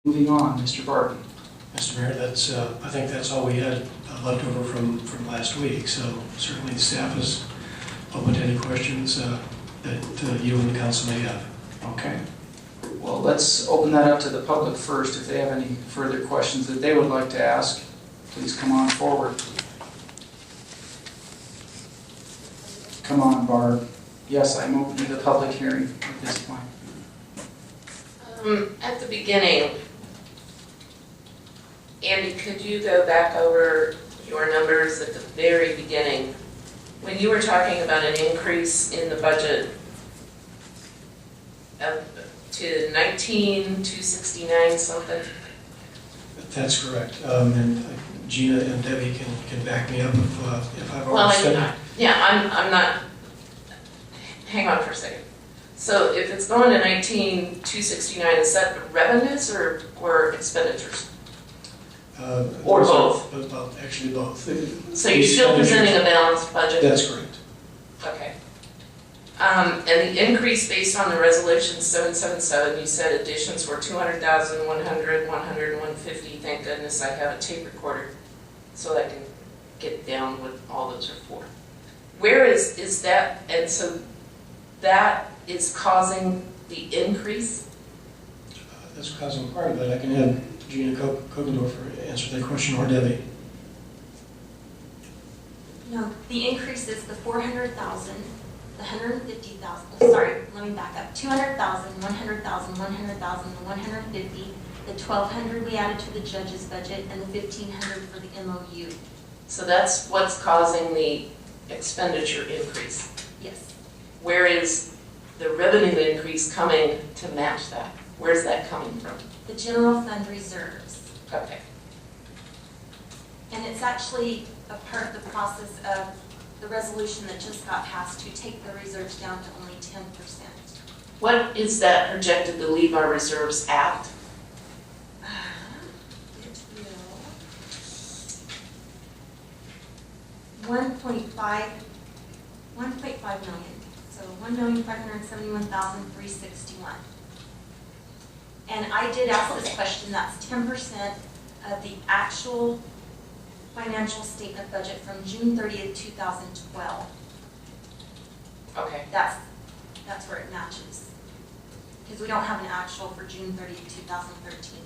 Moving on, Mr. Barton. Mr. Mayor, that's, I think that's all we had left over from last week, so certainly the staff is open to any questions that you and the council may have. Okay. Well, let's open that up to the public first. If they have any further questions that they would like to ask, please come on forward. Come on, Barb. Yes, I'm opening the public hearing at this point. At the beginning, Andy, could you go back over your numbers at the very beginning? When you were talking about an increase in the budget to 19,269 something? That's correct. And Gina and Debbie can back me up if I've already said it. Yeah, I'm not, hang on for a second. So if it's going to 19,269, is that revenues or expenditures? Or both? Well, actually both. So you're still presenting a balanced budget? That's correct. Okay. And the increase based on the resolution 777, you said additions were 200,000, 100, 100, 150. Thank goodness I have a tape recorder so I can get down what all those are for. Where is that? And so that is causing the increase? That's causing part of it. I can have Gina Kogendorfer answer that question, or Debbie. No, the increase is the 400,000, the 150,000, sorry, let me back up. 200,000, 100,000, 100,000, the 150, the 1,200 we added to the judge's budget, and the 1,500 for the MOU. So that's what's causing the expenditure increase. Yes. Where is the revenue increase coming to match that? Where's that coming from? The general fund reserves. Okay. And it's actually a part of the process of the resolution that just got passed to take the reserves down to only 10%. What is that projected to leave our reserves at? It will 1.5 million. So 1,571,361. And I did ask this question, that's 10% of the actual financial statement budget from June 30th, 2012. Okay. That's where it matches. Because we don't have an actual for June 30th, 2013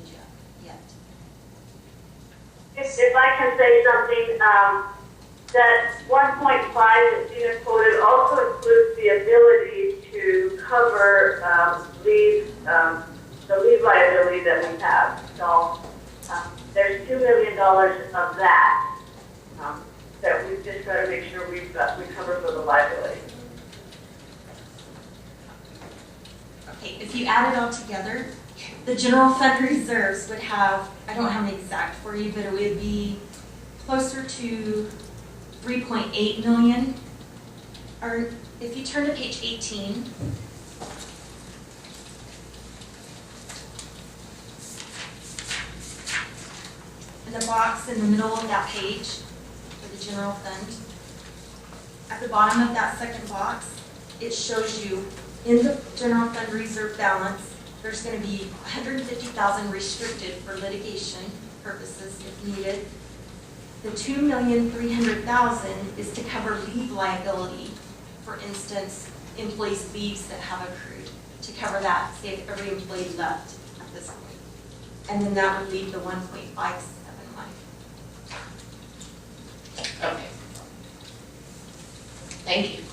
yet. If I can say something, that 1.5 that Gina quoted also includes the ability to cover the leave liability that we have. So there's $2 million of that that we've just got to make sure we cover for the liability. Okay, if you add it all together, the general fund reserves would have, I don't have an exact for you, but it would be closer to 3.8 million. Or if you turn to page 18, in the box in the middle of that page for the general fund, at the bottom of that second box, it shows you in the general fund reserve balance, there's going to be 150,000 restricted for litigation purposes if needed. The 2,300,000 is to cover leave liability. For instance, employees' leaves that have accrued, to cover that, say if every employee left at this point. And then that would leave the 1.571. Okay. Thank you.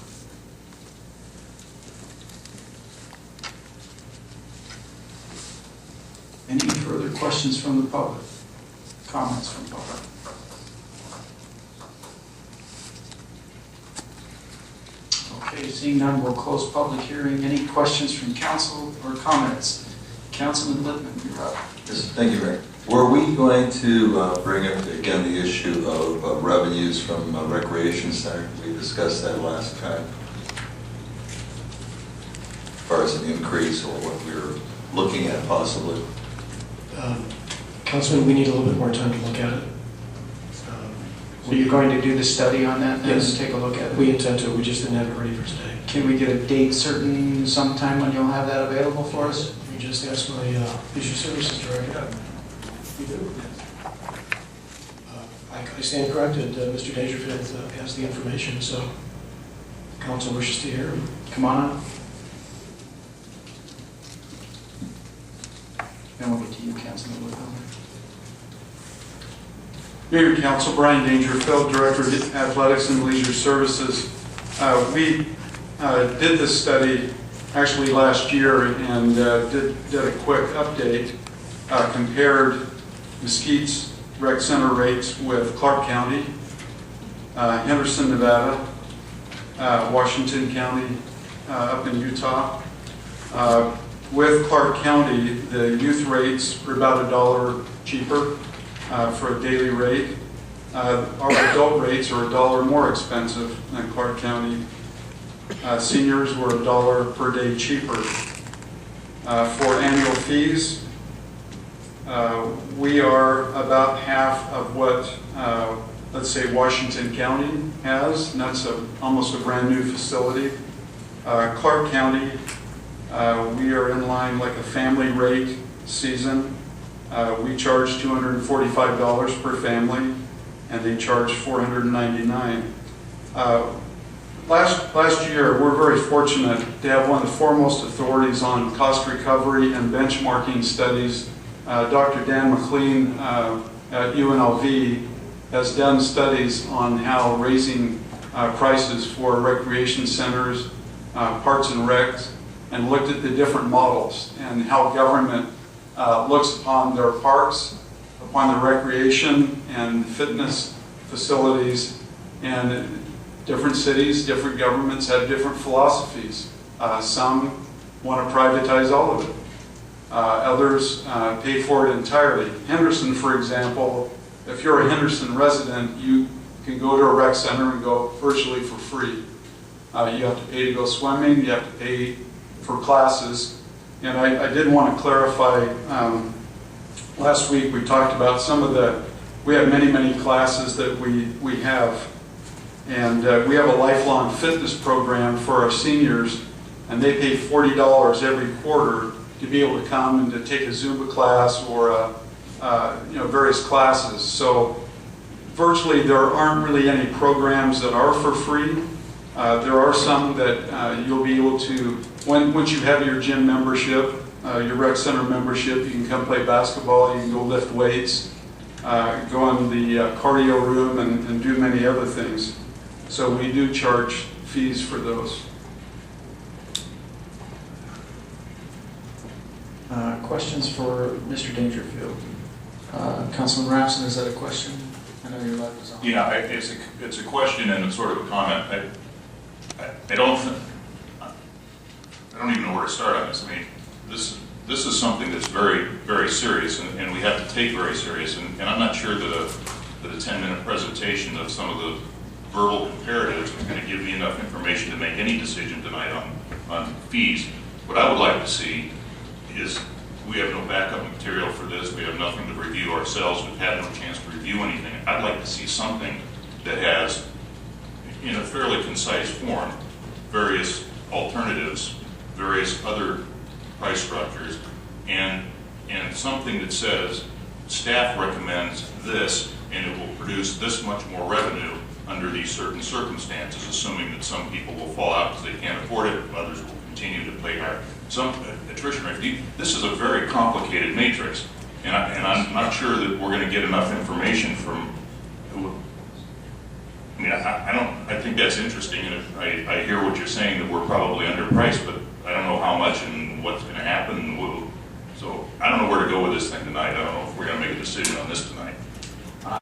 Any further questions from the public? Comments from public? Okay, seeing none, we'll close public hearing. Any questions from council or comments? Councilman Lippman, you're up. Yes, thank you, Mayor. Were we going to bring up again the issue of revenues from recreation center? We discussed that last time. As far as an increase or what we were looking at possibly. Councilman, we need a little bit more time to look at it. So you're going to do the study on that then? Yes. And take a look at it? We intend to, we just didn't have it ready for today. Can we get a date certain sometime when you'll have that available for us? just ask my leisure services director. You do? I stand corrected. Mr. Dangerfield has the information, so council wishes to hear him. Come on up. And we'll get to you, Councilman Woodhull. Mayor and Council, Brian Dangerfield, Director of Athletics and Leisure Services. We did this study actually last year and did a quick update, compared Mesquite's rec center rates with Clark County, Henderson, Nevada, Washington County up in Utah. With Clark County, the youth rates were about $1 cheaper for a daily rate. Our adult rates are $1 more expensive than Clark County. Seniors were $1 per day cheaper. For annual fees, we are about half of what, let's say, Washington County has, and that's almost a brand new facility. Clark County, we are in line like a family rate season. We charge $245 per family, and they charge $499. Last year, we're very fortunate to have one of the foremost authorities on cost recovery and benchmarking studies. Dr. Dan McLean at UNLV has done studies on how raising prices for recreation centers, parks and recs, and looked at the different models and how government looks upon their parks, upon the recreation and fitness facilities, and different cities, different governments have different philosophies. Some want to privatize all of it. Others pay for it entirely. Henderson, for example, if you're a Henderson resident, you can go to a rec center and go virtually for free. You have to pay to go swimming, you have to pay for classes. And I did want to clarify, last week we talked about some of we have many classes that we have. And we have a lifelong fitness program for our seniors, and they pay $40 every quarter to be able to come and to take a Zumba class or various classes. So virtually there aren't really any programs that are for free. There are some that you'll be able to, once you have your gym membership, your rec center membership, you can come play basketball, you can go lift weights, go in the cardio room and do many other things. So we do charge fees for those. Questions for Mr. Dangerfield? Councilman Rapson, is that a question? I know your light is on. Yeah, it's a question and it's sort of a comment. I don't even know where to start on this. I mean, this is something that's very serious, and we have to take very serious. And I'm not sure that a 10-minute presentation of some of the verbal comparatives is going to give me enough information to make any decision tonight on fees. What I would like to see is we have no backup material for this. We have nothing to review ourselves. We've had no chance to review anything. I'd like to see something that has, in a fairly concise form, various alternatives, various other price structures, and something that says staff recommends this and it will produce this much more revenue under these certain circumstances, assuming that some people will fall out because they can't afford it, others will continue to pay higher. Some attrition rate. This is a very complicated matrix, and I'm not sure that we're going to get enough information from. I mean, I think that's interesting, and I hear what you're saying that we're probably underpriced, but I don't know how much and what's going to happen. So I don't know where to go with this thing tonight. I don't know if we're going to make a decision on this tonight.